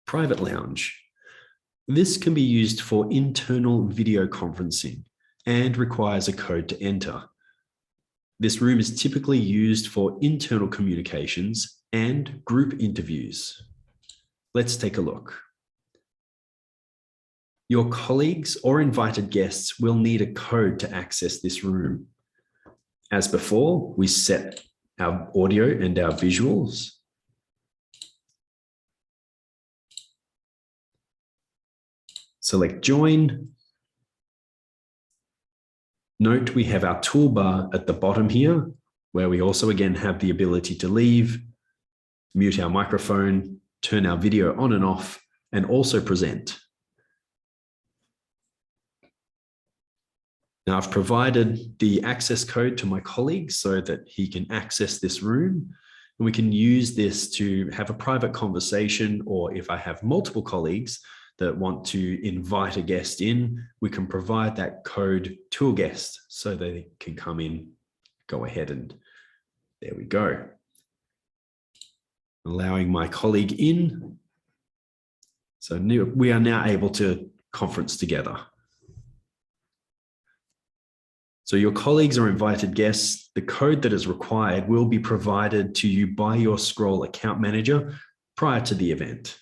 Private lounge. This can be used for internal video conferencing and requires a code to enter. This room is typically used for internal communications and group interviews. Let's take a look. Your colleagues or invited guests will need a code to access this room. As before, we set our audio and our visuals. Select join. Note we have our toolbar at the bottom here, where we also again have the ability to leave, mute our microphone, turn our video on and off, and also present. Now I've provided the access code to my colleague so that he can access this room, and we can use this to have a private conversation, or if I have multiple colleagues that want to invite a guest in, we can provide that code to a guest so they can come in, go ahead, and there we go. Allowing my colleague in. So we are now able to conference together. So your colleagues are invited guests. The code that is required will be provided to you by your Schrole account manager prior to the event.